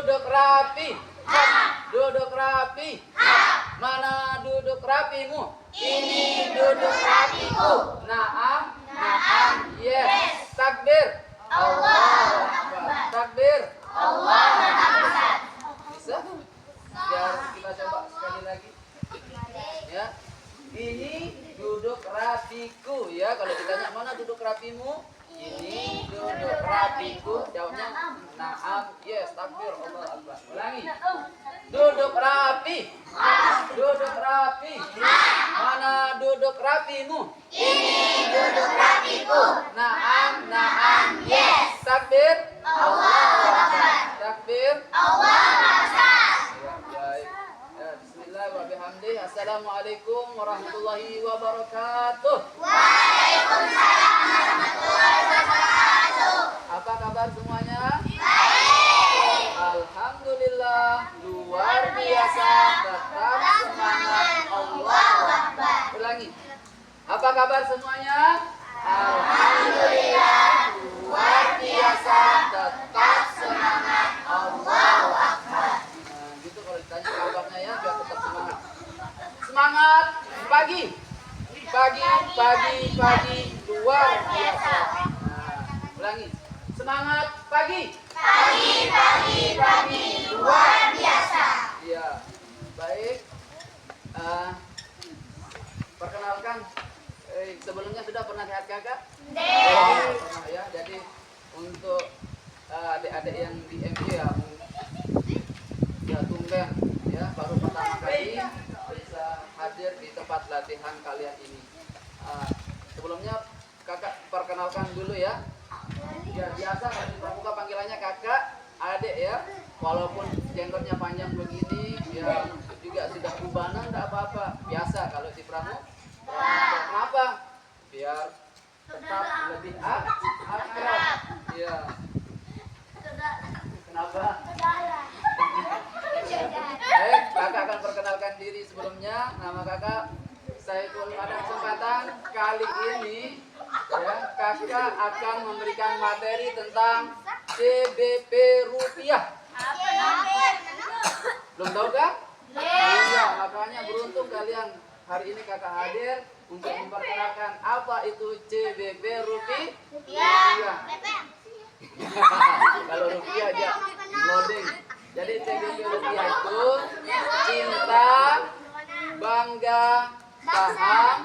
Duduk rapi. Duduk rapi. Mana duduk rapimu? Ini duduk rapiku. Naam. Yes. Takbir. Allahu Akbar. Takbir. Allahu Akbar. Bisa? Biar kita coba sekali lagi. Ya. Ini duduk rapiku. Ya, kalau ditanya mana duduk rapimu? Ini duduk rapiku. Jawabnya naam. Yes. Takbir. Allahu Akbar. Ulangi. Duduk rapi. Duduk rapi. Mana duduk rapimu? Ini duduk rapiku. Naam. Yes. Takbir. Allahu Akbar. Takbir. Allahu Akbar. Ya, baik. Ya, bismillah wa bihamdih. Assalamualaikum warahmatullahi wabarakatuh. Waalaikumsalam warahmatullahi wabarakatuh. Apa kabar semuanya? Baik. Alhamdulillah, luar biasa. Tetap semangat. Allahu Akbar. Ulangi. Apa kabar semuanya? Alhamdulillah, luar biasa. Tetap semangat. Allahu Akbar. Nah, gitu kalau ditanya kabarnya ya, biar tetap semangat. Semangat pagi. Pagi, luar biasa. Nah, ulangi. Semangat pagi. Pagi, luar biasa. Iya, baik. Perkenalkan, sebelumnya sudah pernah lihat kakak? Pernah ya. Jadi untuk adik-adik yang di MJ ya tumben ya baru pertama kali bisa hadir di tempat latihan kalian ini. Sebelumnya kakak perkenalkan dulu ya. Ya biasa kalau di pramuka panggilannya kakak, adik ya. Walaupun jenggotnya panjang begini, ya juga sudah ubanan enggak apa-apa. Biasa kalau di pramuka. Kenapa? Biar tetap lebih akrab. Iya. Kenapa? Kakak akan perkenalkan diri sebelumnya. Nama kakak Saiful. Pada kesempatan kali ini ya, kakak akan memberikan materi tentang CBP rupiah. Belum tahu kah? Iya, makanya beruntung kalian hari ini kakak hadir untuk memperkenalkan apa itu CBP rupiah. Kalau rupiah dia loading. Jadi CBP rupiah itu cinta, bangga, paham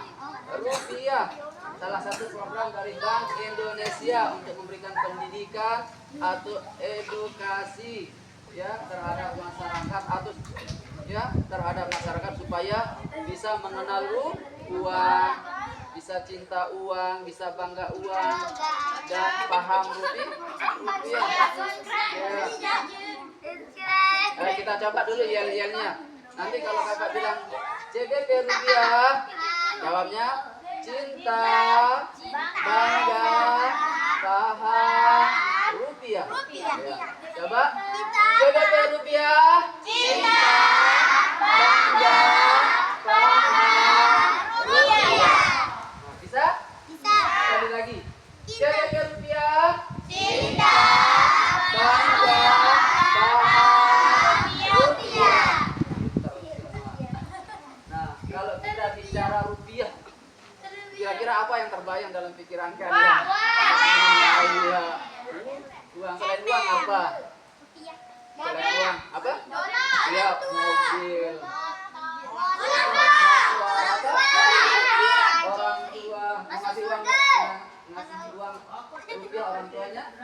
rupiah. Salah satu program dari Bank Indonesia untuk memberikan pendidikan atau edukasi ya terhadap masyarakat atau ya terhadap masyarakat supaya bisa mengenal uang, bisa cinta uang, bisa bangga uang dan paham rupiah. Ya. Kita coba dulu yel-yelnya. Nanti kalau kakak bilang CBP rupiah, jawabnya cinta, bangga, paham rupiah. Ya. Coba CBP rupiah, Cinta, bangga, paham rupiah. Nah, bisa? Sekali lagi. CBP rupiah, cinta, bangga, paham rupiah. Nah, kalau kita bicara rupiah, kira-kira apa yang terbayang dalam pikiran kalian? Iya. Uang, selain uang apa? Selain uang apa? Ya, mobil. Orang tua ngasih uang, ngasih uang rupiah orang tuanya.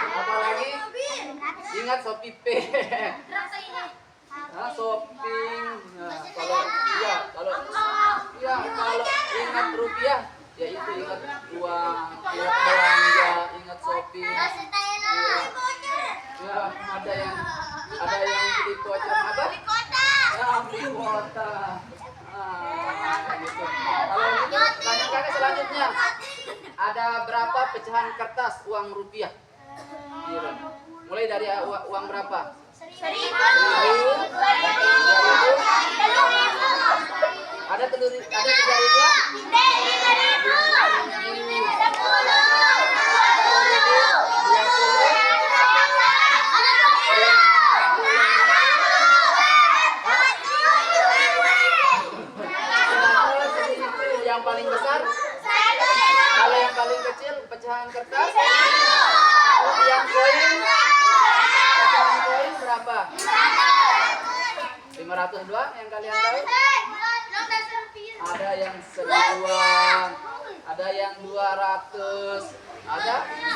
Apalagi ingat Shopee Pay. Nah, shopping. Nah, kalau ingat rupiah, ya itu ingat uang, ingat belanja, ingat shopping. Ya, ada yang beli voucher apa? Ya, beli kuota. Gitu. Kalau gitu, tanya kakak selanjutnya. Ada berapa pecahan kertas uang rupiah? Kira. Mulai dari uang berapa? 1.000, 2.000, 3.000. Ada 3.000? 10.000, 20.000, 30.000, Pecahan koin berapa? 500 doang yang kalian tahu? Ada yang 1000-an, ada yang 200, ada yang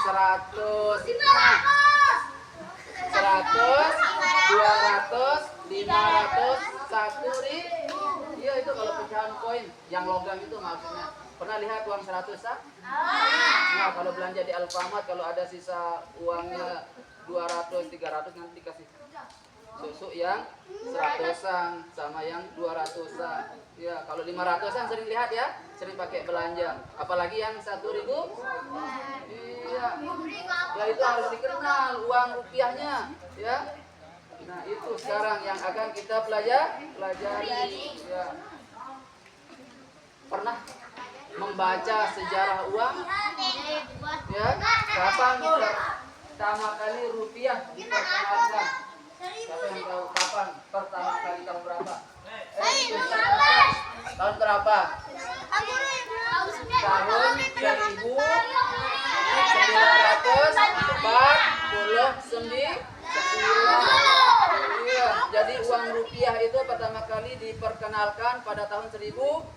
100, 200, 500, 1.000. Iya, itu kalau pecahan koin yang logam itu maksudnya. Pernah lihat uang 100-an? Nah, kalau belanja di Alfamart kalau ada sisa uangnya 200, 300 nanti dikasih susu yang 100-an sama yang 200-an. Ya, kalau 500-an sering lihat ya, sering pakai belanja. Apalagi yang 1.000. Iya. Ya itu harus dikenal uang rupiahnya, ya. Nah, itu sekarang yang akan kita pelajari. Ya. Pernah membaca sejarah uang? Ya, kapan pertama kali rupiah diperkenalkan? Siapa yang tahu kapan pertama kali, tahun berapa? Tahun berapa? Tahun 1949. Iya, jadi uang rupiah itu pertama kali diperkenalkan pada tahun 1949.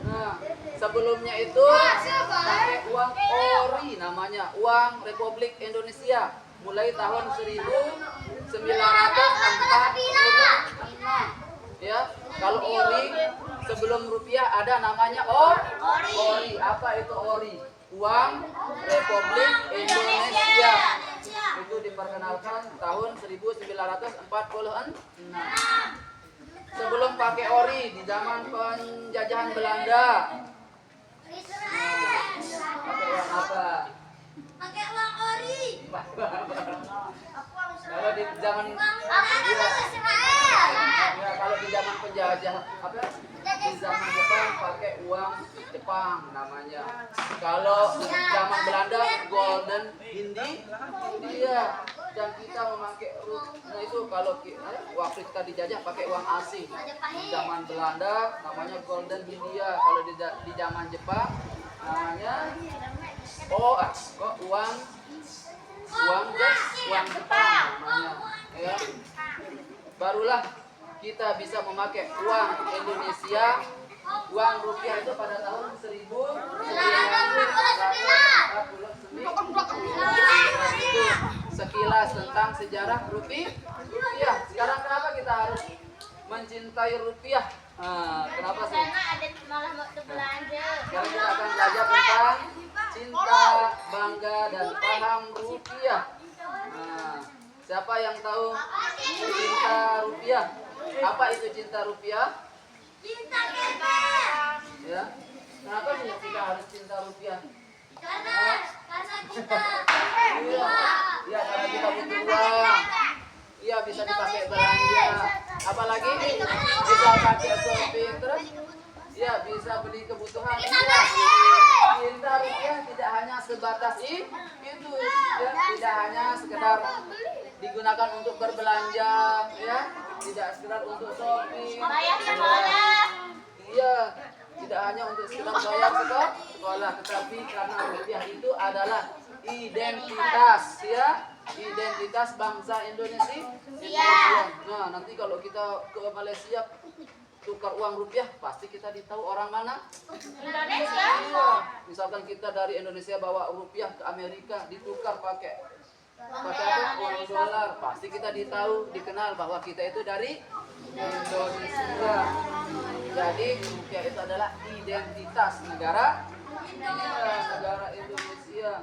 Nah, sebelumnya itu pakai uang ori namanya, uang Republik Indonesia, mulai tahun 1946. Ya, kalau ori sebelum rupiah ada namanya ori. Apa itu ori? Uang Republik Indonesia. Itu diperkenalkan tahun 1946. Sebelum pakai ori di zaman penjajahan Belanda. Pakai uang apa? Pakai uang ori. Kalau di zaman ya, kalau di zaman penjajah apa? Di zaman Jepang pakai uang Jepang namanya. Kalau zaman Belanda golden hindi. Iya. Dan kita memakai nah itu kalau waktu kita dijajah pakai uang asing. Di zaman Belanda namanya golden Hindia. Kalau di zaman Jepang namanya uang Jepang namanya. Ya. Barulah kita bisa memakai uang Indonesia, uang rupiah itu pada tahun 1949. Sekilas tentang sejarah rupiah. Sekarang kenapa kita harus mencintai rupiah? Kenapa sih? Karena ada malah mau belanja. Sekarang kita akan belajar tentang cinta, bangga, dan paham rupiah. Siapa yang tahu cinta rupiah? Apa itu cinta rupiah? Cinta kita. Ya. Kenapa sih kita harus cinta rupiah? Karena kita. Iya, karena kita butuh uang. Iya, bisa dipakai belanja. Apalagi bisa pakai shopping terus. Iya, bisa beli kebutuhan. Iya. Cinta rupiah tidak hanya sebatas itu, ya. Tidak hanya sekedar digunakan untuk berbelanja, ya. Tidak sekedar untuk shopping. Bayar sekolah. Iya, tidak hanya untuk sekedar bayar sekolah, tetapi karena rupiah itu adalah identitas, ya, identitas bangsa Indonesia. Nah, nanti kalau kita ke Malaysia tukar uang rupiah, pasti kita ditahu orang mana? Indonesia. Iya. Misalkan kita dari Indonesia bawa rupiah ke Amerika, ditukar pakai apa? Uang dolar, pasti kita dikenal bahwa kita itu dari Indonesia. Jadi rupiah itu adalah identitas negara Indonesia.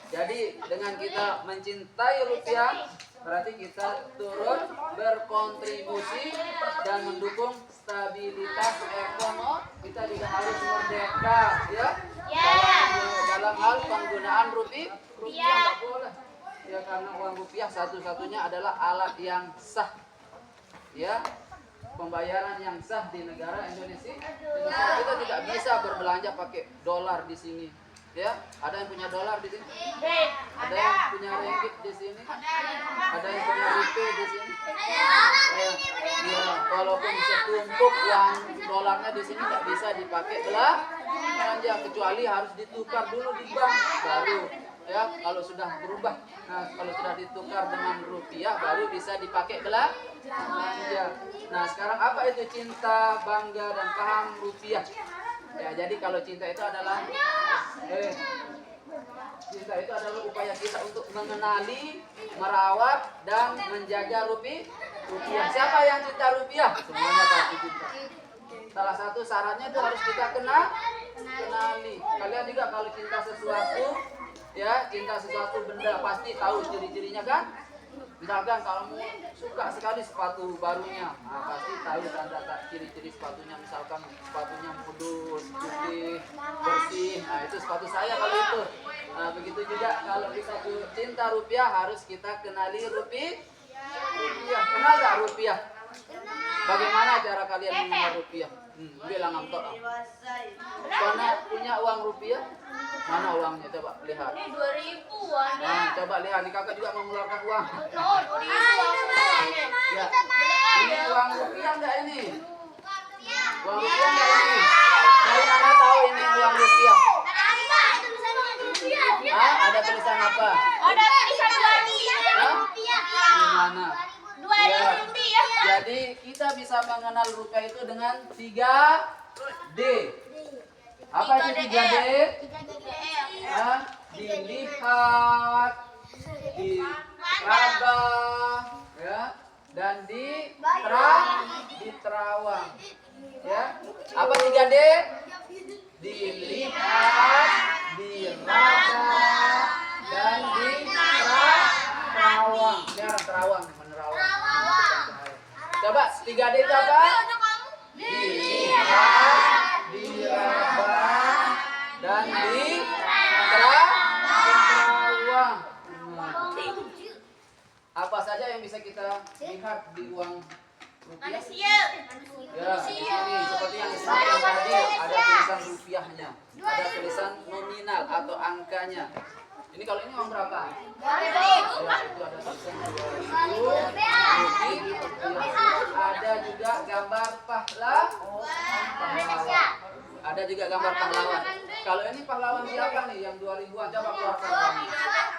Jadi dengan kita mencintai rupiah, berarti kita turut berkontribusi dan mendukung stabilitas ekonomi. Kita juga harus merdeka, ya. Dalam hal penggunaan rupiah nggak boleh. Ya, karena uang rupiah satu-satunya adalah alat yang sah, ya, pembayaran yang sah di negara Indonesia. Kita tidak bisa berbelanja pakai dolar di sini, Ya, ada yang punya dolar di sini? Dek, Ada yang punya ringgit di sini? Ada yang punya rupiah di sini? Ya, walaupun setumpuk uang dolarnya di sini nggak bisa dipakai belanja, kecuali harus ditukar dulu di bank baru. Ya, kalau sudah berubah, nah kalau sudah ditukar dengan rupiah baru bisa dipakai belanja. Nah, sekarang apa itu cinta, bangga dan paham rupiah? Ya, jadi kalau cinta itu adalah cinta itu adalah upaya kita untuk mengenali, merawat dan menjaga rupiah. Siapa yang cinta rupiah? Semuanya pasti cinta. Salah satu syaratnya itu harus kita kenali. Kalian juga kalau cinta sesuatu, ya cinta sesuatu benda pasti tahu ciri-cirinya kan? Misalkan kamu suka sekali sepatu barunya, nah pasti tahu tanda ciri-ciri sepatunya. Misalkan sepatunya mulus, putih, bersih, nah itu sepatu saya kalau itu. Nah begitu juga kalau kita cinta rupiah harus kita kenali rupiah. Kenal nggak rupiah? Bagaimana cara kalian mengenal rupiah? Bilang ngantor. Karena punya uang rupiah, mana uangnya? Coba lihat. Ini 2.000 Wak. Nah, coba lihat, nih kakak juga mengeluarkan uang. Oh, 2.000 Ya, ini uang rupiah enggak ini? Uang rupiah enggak ini? Dari mana tahu ini uang rupiah? Ah, ada tulisan apa? Ada tulisan Hah? Di mana? 2.000 rupiah. Jadi kita bisa mengenal rupiah itu dengan 3D. Apa itu 3D? Ah, dilihat, diraba, ya, dan diterawang. Ya. Apa 3D? Dilihat, diraba, dan diterawang. Ya, terawang, menerawang. Coba 3D itu apa? Dilihat, diraba, dan diterawang. Apa saja yang bisa kita lihat di uang rupiah? Manusia. Ya, di sini seperti yang disebutkan tadi ada tulisan rupiahnya, ada tulisan nominal atau angkanya. Ini kalau ini uang berapa? 2.000. Ya, itu ada tulisan 2.000 rupiah. Ada juga gambar pahlawan. Ada juga gambar pahlawan. Kalau ini pahlawan siapa nih yang 2.000-an? Coba keluarkan kami.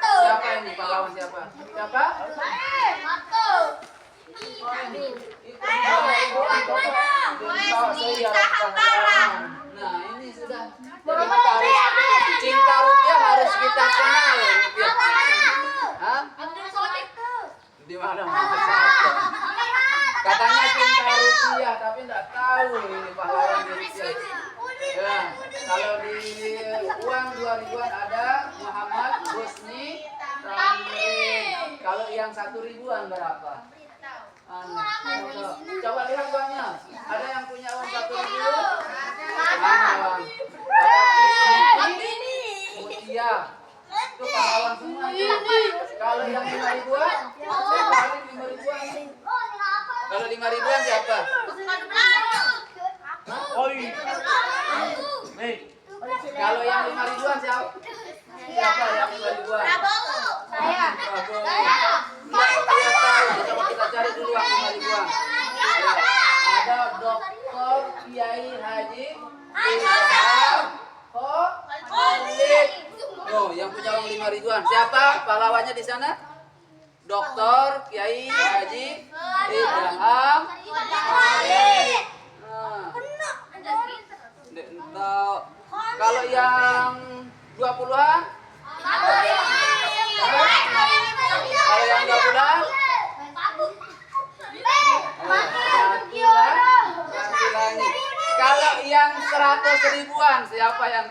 Siapa ini pahlawan siapa? Siapa? Nah, ini sudah. Jadi kita harus cinta rupiah harus kita kenal rupiah. Hah? Di mana? Katanya cinta rupiah tapi enggak tahu ini pahlawan rupiah. Ya, kalau di uang 2.000-an ada Muhammad Husni Tamrin. Kalau yang 1.000-an berapa? Coba lihat uangnya. Ada yang punya uang 1.000? Mana uang? Mutia. Itu pahlawan semua. Kalau yang 5.000-an? Paling 5.000-an. Kalau 5.000-an siapa? Kalau yang 5.000-an siapa? Siapa yang 5.000-an? Saya. Coba kita cari dulu yang 5.000-an. Ada Dr. Kiai Haji Ilham Khalid. Oh, yang punya uang 5.000-an. Siapa pahlawannya di sana? Dr. Kiai Haji Ilham Khalid. Nah, kalau yang 20-an? Kalau yang 20-an? Kalau yang 100.000-an siapa yang?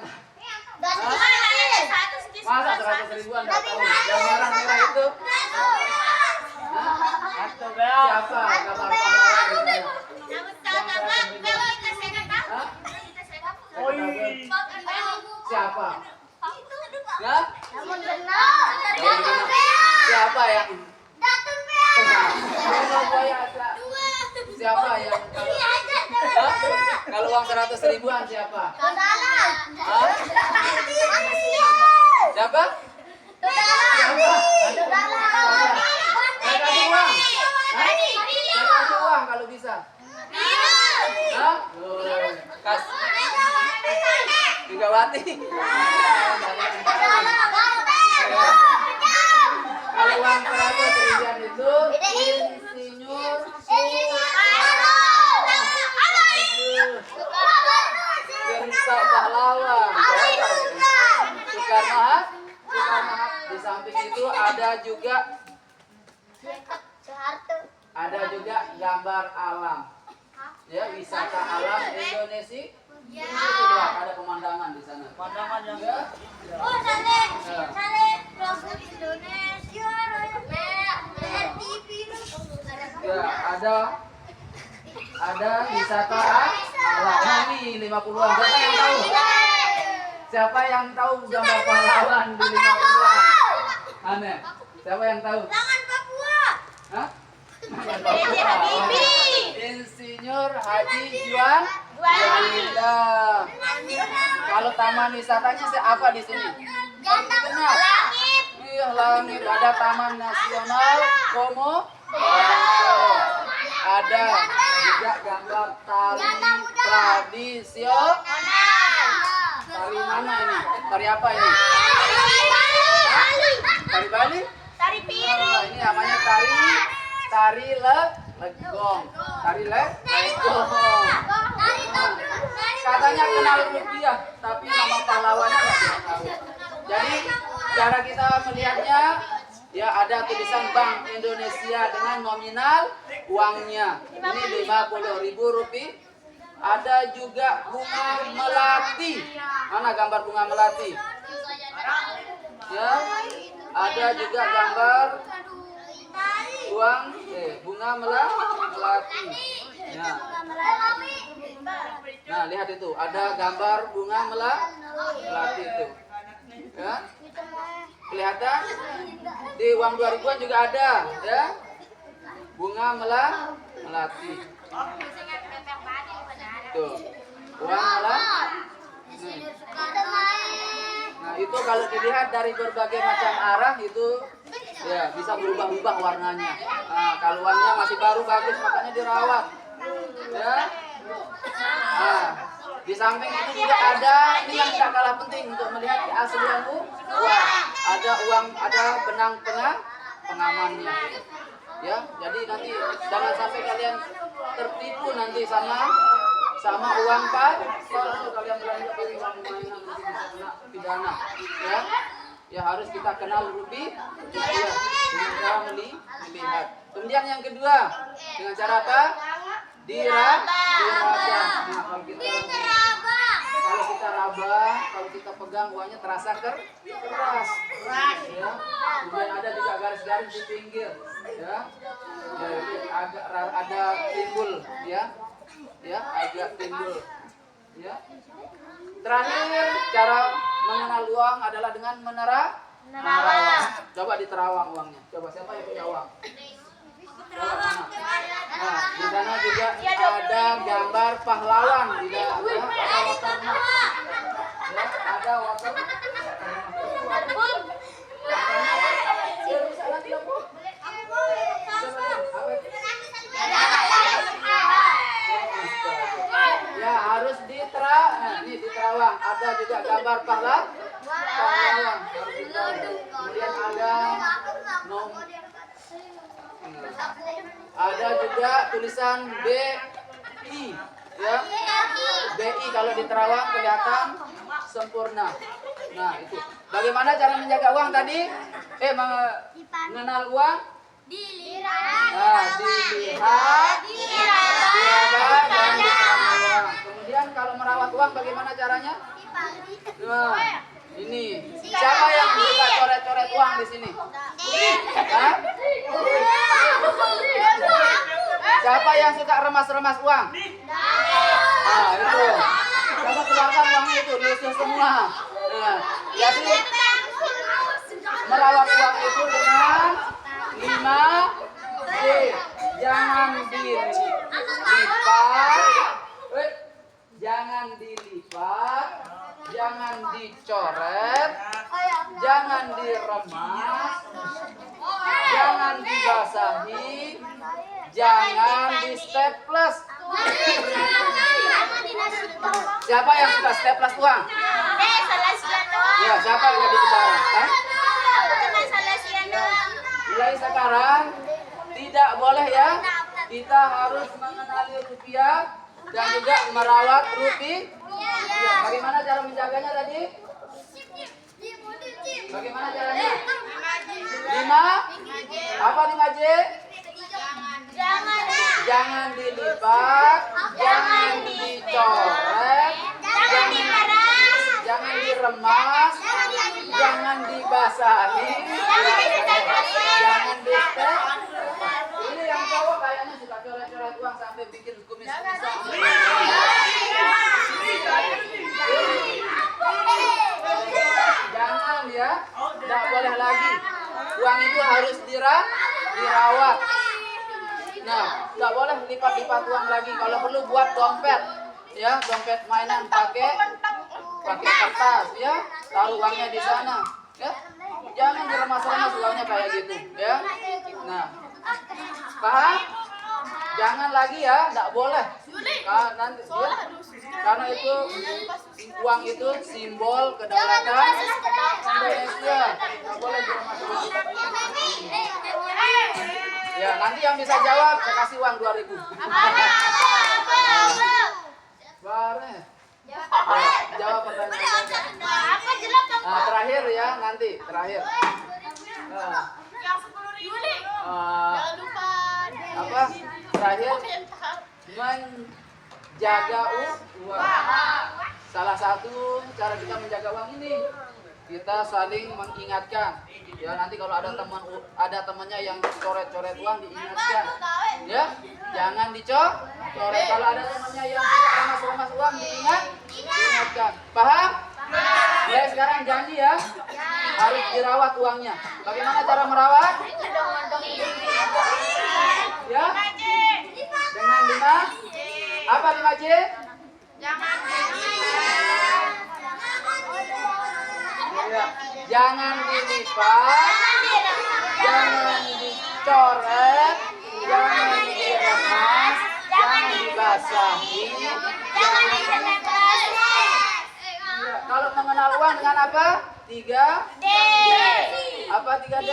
Masa 100.000-an nggak tahu? Yang merah-merah itu? Siapa? Gambar pahlawan. Siapa? Ya? Siapa yang? Siapa yang? Hah? Kalau uang 100 ribuan siapa? Saudara. Hah? Siapa? Saudara. Saya kasih uang. Hah? Saya kasih uang kalau bisa. Hah? Kasih. Megawati. Kalau uang 100 ribuan itu insinyur Gerita pahlawan. Soekarno. Di samping itu ada juga gambar alam. Ya, wisata alam Indonesia. Lihat, ada pemandangan di sana. Pemandangan yang ya. Ya, ada wisata alam. Nah, ini 50-an. Siapa yang tahu gambar pahlawan di 50-an? Aneh. Siapa yang tahu? Tangan Papua. Hah? Insinyur Haji Juan Juanda. Kalau taman wisatanya siapa di sini? Langit. Iya, langit. Ada Taman Nasional Komo. Ada juga gambar tari tradisional. Tari mana ini? Tari apa ini? Tari Bali? Tari Oh, piring. ini namanya tari legong. Tari legong. Katanya kenal rupiah, tapi nama pahlawannya nggak kita tahu. Jadi cara kita melihatnya, ya ada tulisan Bank Indonesia dengan nominal uangnya. Ini 50.000 rupiah. Ada juga bunga melati. Mana gambar bunga melati? Ya, ada juga gambar bunga melati. Nah, lihat itu, ada gambar bunga melati itu. Ya. Kelihatan? Di uang 2000-an juga ada, ya. Bunga melati. Tuh. Uang melati. Nah, itu kalau dilihat dari berbagai macam arah itu ya bisa berubah-ubah warnanya. Nah, kalau uangnya masih baru bagus makanya dirawat. Ya. Nah, di samping itu juga ada ini yang tidak kalah penting untuk melihat keaslian uang. Ada benang pengamannya. Ya, jadi nanti jangan sampai kalian tertipu nanti sama uang palsu. Kalian belanja pakai uang mainan nanti bisa kena pidana. Ya harus kita kenal rupiah dengan cara melihat. Kemudian yang kedua, dengan cara apa? Diraba. Nah, kalau kita raba, kalau kita pegang uangnya terasa keras. Ya. Kemudian ada juga garis-garis di pinggir. Ya. Jadi agak ada timbul, ya. Ya, agak timbul. Ya. Terakhir, cara mengenal uang adalah dengan menerawang. Coba diterawang uangnya. Coba siapa yang punya uang? Coba mana? Nah, di sana juga ada gambar pahlawan. Ada watermark. Ya, ada watermark. Ya harus diterawang. Ada juga gambar pahlawan. Kemudian ada juga tulisan BI, ya. BI kalau diterawang kelihatan sempurna. Nah itu. Bagaimana cara menjaga uang tadi? Mengenal uang? Nah, dilihat, diraba, dan diterawang. Kemudian kalau merawat uang bagaimana caranya? Nah, ini. Siapa yang suka coret-coret uang di sini? Hah? Siapa yang suka remas-remas uang? Ah, itu. Coba keluarkan uangnya itu, lusuh semua. Nah, jadi merawat uang itu dengan 5J. Jangan dilipat, jangan dilipat, jangan dicoret, jangan diremas, jangan dibasahi, jangan di staples. Siapa yang suka staples uang? Ya, siapa yang jadi bicara? Hah? Mulai sekarang tidak boleh ya. Kita harus mengenali rupiah dan juga merawat rupiah. Ya, bagaimana cara menjaganya tadi? Bagaimana caranya? 5. Apa 5J? Jangan dilipat, jangan dicoret, jangan diremas, jangan dibasahi, jangan di-step. Ini yang cowok kayaknya suka coret-coret uang sampai bikin kumis-kumis. Jangan ya, tidak boleh lagi. Uang itu harus dirawat. Nah, tidak boleh lipat-lipat uang lagi. Kalau perlu buat dompet, ya dompet mainan pakai kertas, ya taruh uangnya di sana, ya. Jangan diremas-remas uangnya kayak gitu, ya. Nah, paham? Jangan lagi ya, tidak boleh. Nanti, ya, karena itu uang itu simbol kedaulatan Indonesia. Tidak boleh diremas-remas. Ya, nanti yang bisa jawab saya kasih uang 2.000. Bareng. Jawab pertanyaan saya. Nah, terakhir ya, nanti terakhir. Apa? Terakhir menjaga uang. Salah satu cara kita menjaga uang ini kita saling mengingatkan. Ya, nanti kalau ada temannya yang coret-coret uang diingatkan. Ya, jangan dicoret. Kalau ada temannya yang remas-remas uang diingatkan. Paham? Ya, sekarang janji ya. Harus dirawat uangnya. Bagaimana cara merawat? Ya. Dengan 5. Apa 5J? Ya. Jangan dilipat, jangan dicoret, jangan diremas, jangan dibasahi, jangan ya. Kalau mengenal uang dengan apa? 3D. Apa 3D?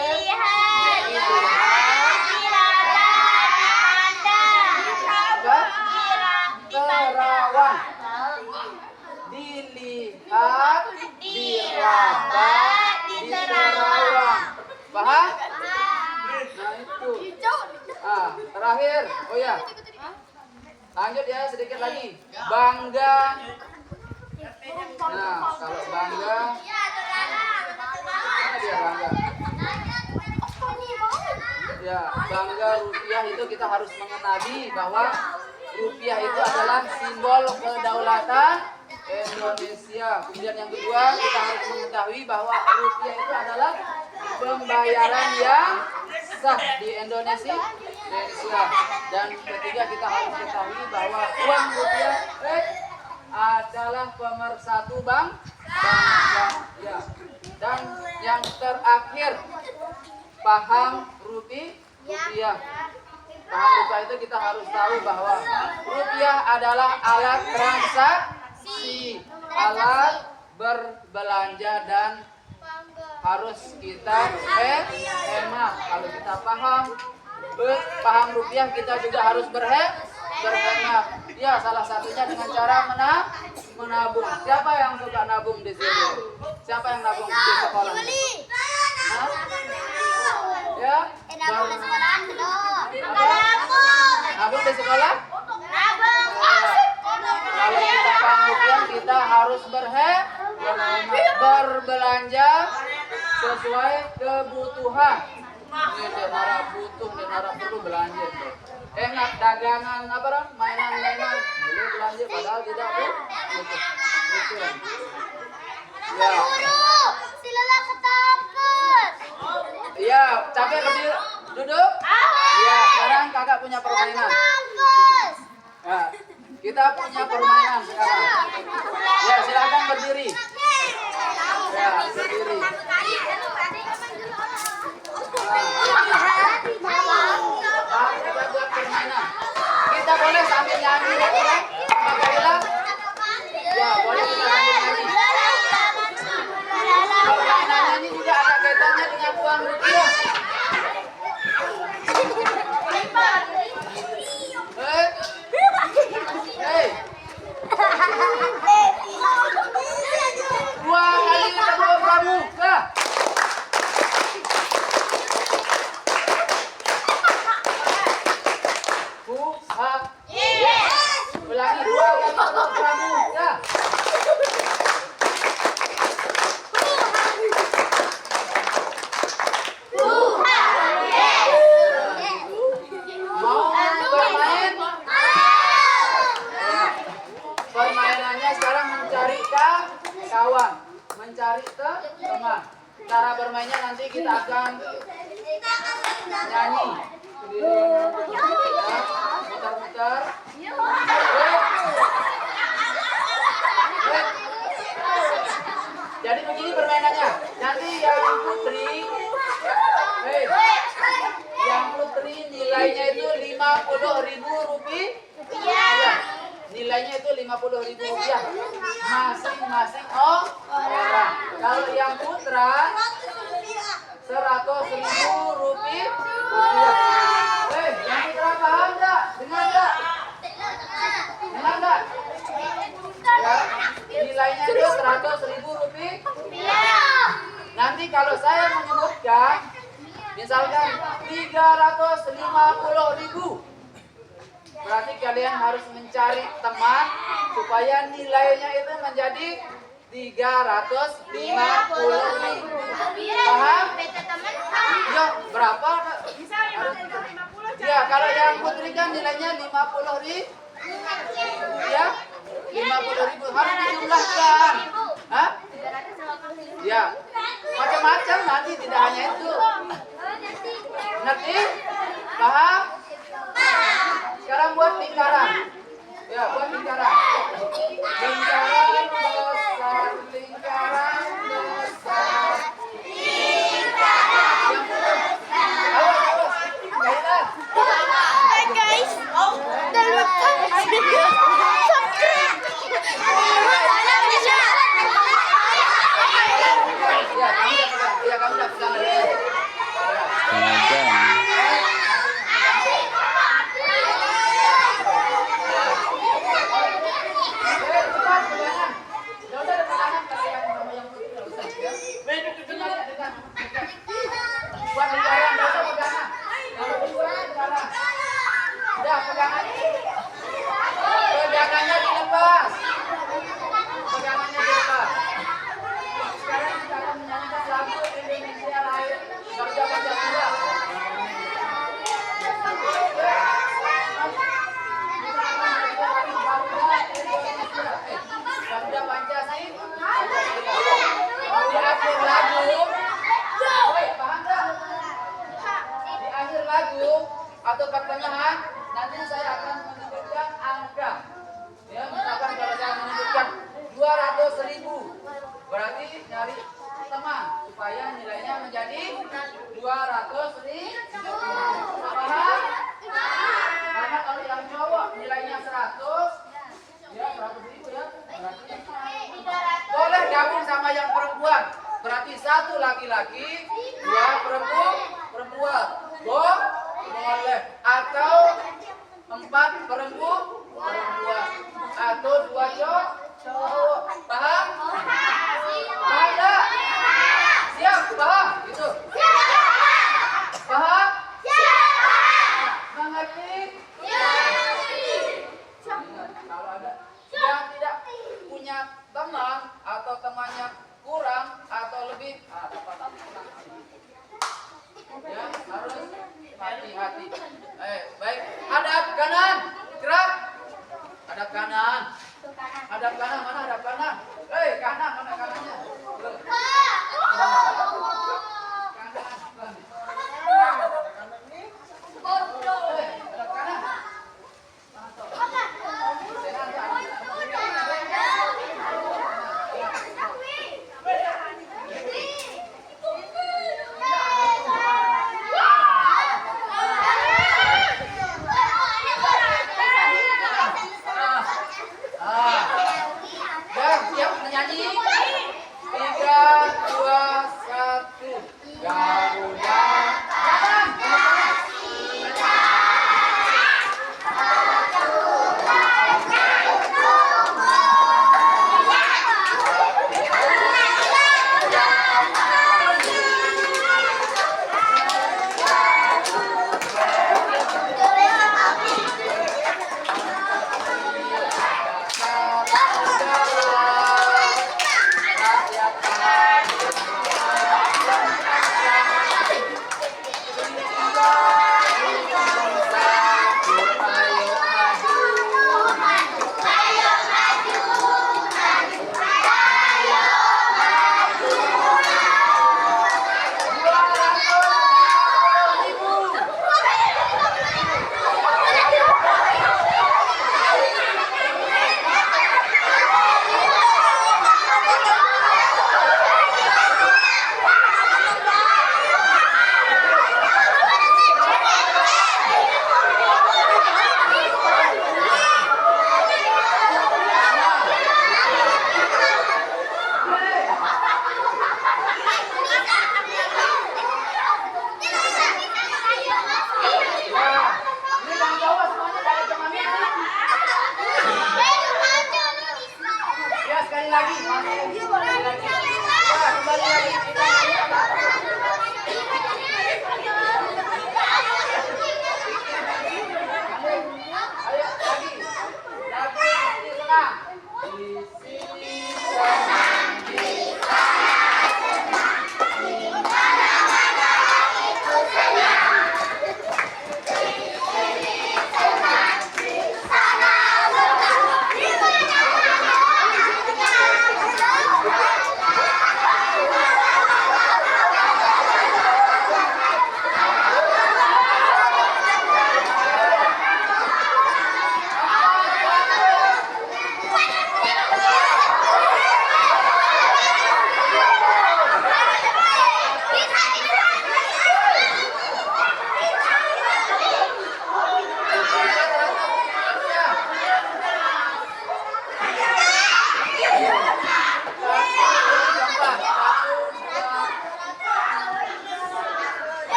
Terawat, dilihat, dirabat, diterawang. Paham? Nah itu. Terakhir. Oh ya. Lanjut ya, sedikit lagi. Bangga. Nah, kalau bangga, mana dia bangga? Ya, bangga rupiah itu kita harus mengenali bahwa rupiah itu adalah simbol kedaulatan Indonesia. Kemudian yang kedua, kita harus mengetahui bahwa rupiah itu adalah pembayaran yang sah di Indonesia. Dan ketiga, kita harus ketahui bahwa uang rupiah adalah pemersatu bangsa. Ya. Dan yang terakhir, paham rupiah. Paham rupiah itu kita harus tahu bahwa rupiah adalah alat transaksi, alat berbelanja dan harus kita hemat. Kalau kita paham rupiah, kita juga harus berhemat. Ya, salah satunya dengan cara menabung. Siapa yang suka nabung di sini? Siapa yang nabung di sekolah? Hah? Ya? Nabung di sekolah? Kalau kita paham rupiah, kita harus berhemat, berbelanja sesuai kebutuhan. Ini denara butuh, denara perlu belanja. Enak dagangan apa dong? Mainan-mainan. Boleh belanja padahal tidak butuh. Itu. Ya. Silala ketangkep. Iya, capek berdiri. Duduk. Ya, sekarang kakak punya permainan. Ketangkep. Nah, kita kita punya permainan sekarang. Ya, silakan berdiri. Ya, berdiri. Kita buat permainan. Kita boleh sambil nyanyi ya, Mbak Kaila? Ya, boleh kita sambil nyanyi. Permainannya ini juga ada kaitannya dengan uang rupiah. Hei. Dua kali tepuk pramuka. Ulangi, dua kali tepuk pramuka. Mau bermain? Permainannya sekarang mencari kawan, mencari teman. Cara bermainnya nanti kita akan nyanyi. Muter-muter. Jadi begini permainannya. Nanti yang putri nilainya itu 50.000 rupiah. Nilainya itu 50.000 rupiah. Masing-masing orang. Kalau yang putra 100.000 rupiah. Yang putra paham enggak? Dengar enggak? Dengar enggak? Ya, nilainya itu 100.000 rupiah. Nanti kalau saya menyebutkan, misalkan 350.000, berarti kalian harus mencari teman supaya nilainya itu menjadi 350.000. Paham? Ya, berapa? Ya, kalau yang putri kan nilainya 50.000. Ya, 50.000 harus dijumlahkan. Hah? Ya, macam-macam nanti, tidak hanya itu. Ngerti? Paham? Sekarang buat lingkaran. Ya, buat lingkaran. Lingkaran besar, lingkaran besar. Awas. Baiklah. Hey guys, dan lupa subscribe. Ya, kamu dah pegang dulu. Setengah jam. Buat lingkaran, nggak usah pegangan. Kalau buat lingkaran, udah pegangannya. Pegangannya dilepas. Pegangannya dilepas. Sekarang kita akan menyanyikan lagu Indonesia Raya Garuda Pancasila. Garuda Pancasila. Di akhir lagu, paham nggak? Di akhir lagu atau pertengahan nanti saya akan menyebutkan angka. Ya, misalkan kalau saya menyebutkan 200.000, berarti dari teman supaya nilainya menjadi 200.000. Paham? Karena kalau yang cowok nilainya 100, ya 100.000 ya. Berarti boleh gabung sama yang perempuan. Berarti 1 laki-laki, 2 perempuan. Boleh. Atau 4 perempuan. Atau 2 cowok. Paham? Paham enggak? Siap? Paham? Gitu. Paham? Mengerti? Kalau ada yang tidak punya teman atau temannya kurang atau lebih, ya harus hati-hati. Baik, hadap kanan, gerak. Hadap kanan. Hadap kanan, mana hadap kanan? Kanan, mana kanannya? Hadap kanan.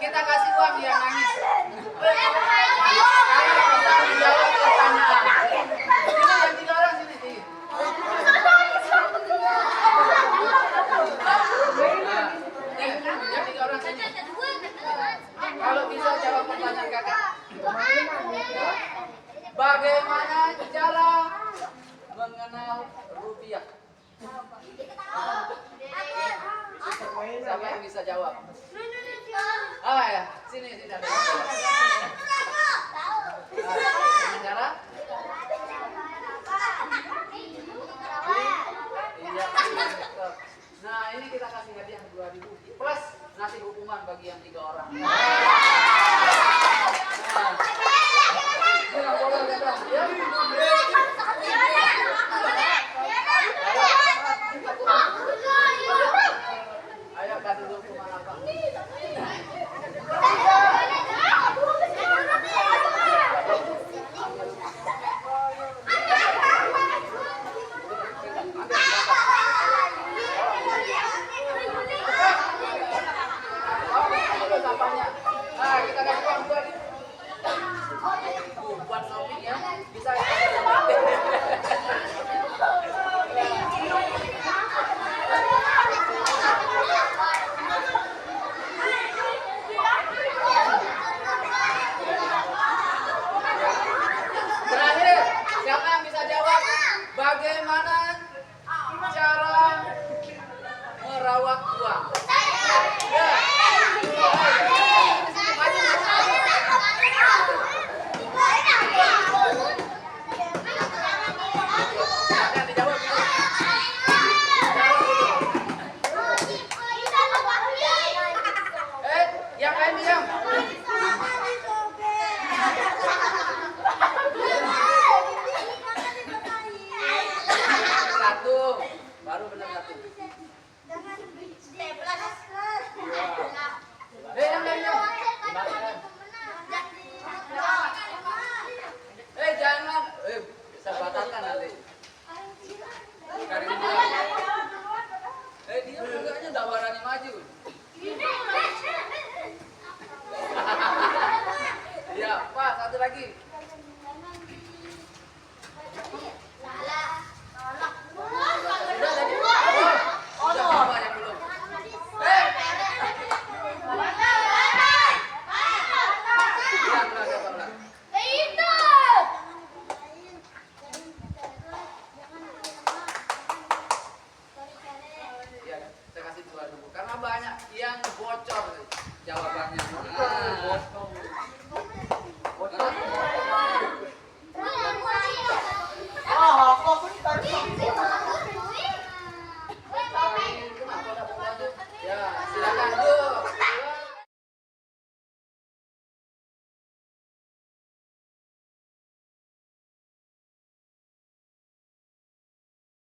kita kasih uang yang nangis. Kalau bisa menjawab pertanyaan. Sini yang 3 orang sini. Yang 3 orang sini. Kalau bisa jawab pertanyaan kakak. Bagaimana cara mengenal rupiah? Siapa yang bisa jawab? Ah ya, sini ada. Dengan cara? Iya. Nah, ini kita kasih hadiah 2.000 plus nasi hukuman bagi yang 3 orang. Ayo kasih hukuman apa? Nah, kita kasih uang 2.000 buat shopping ya. Bisa terakhir, siapa yang bisa jawab bagaimana cara merawat uang? Ya. Yang lain diam. Satu, baru benar satu. Yang lainnya. Jangan. Bisa batalkan nanti. Dia enggaknya enggak berani maju. Iya, Pak, satu lagi. Sudah tadi. Sudah Bapak yang belum. Iya, saya kasih 2.000 karena banyak yang bocor jawabannya.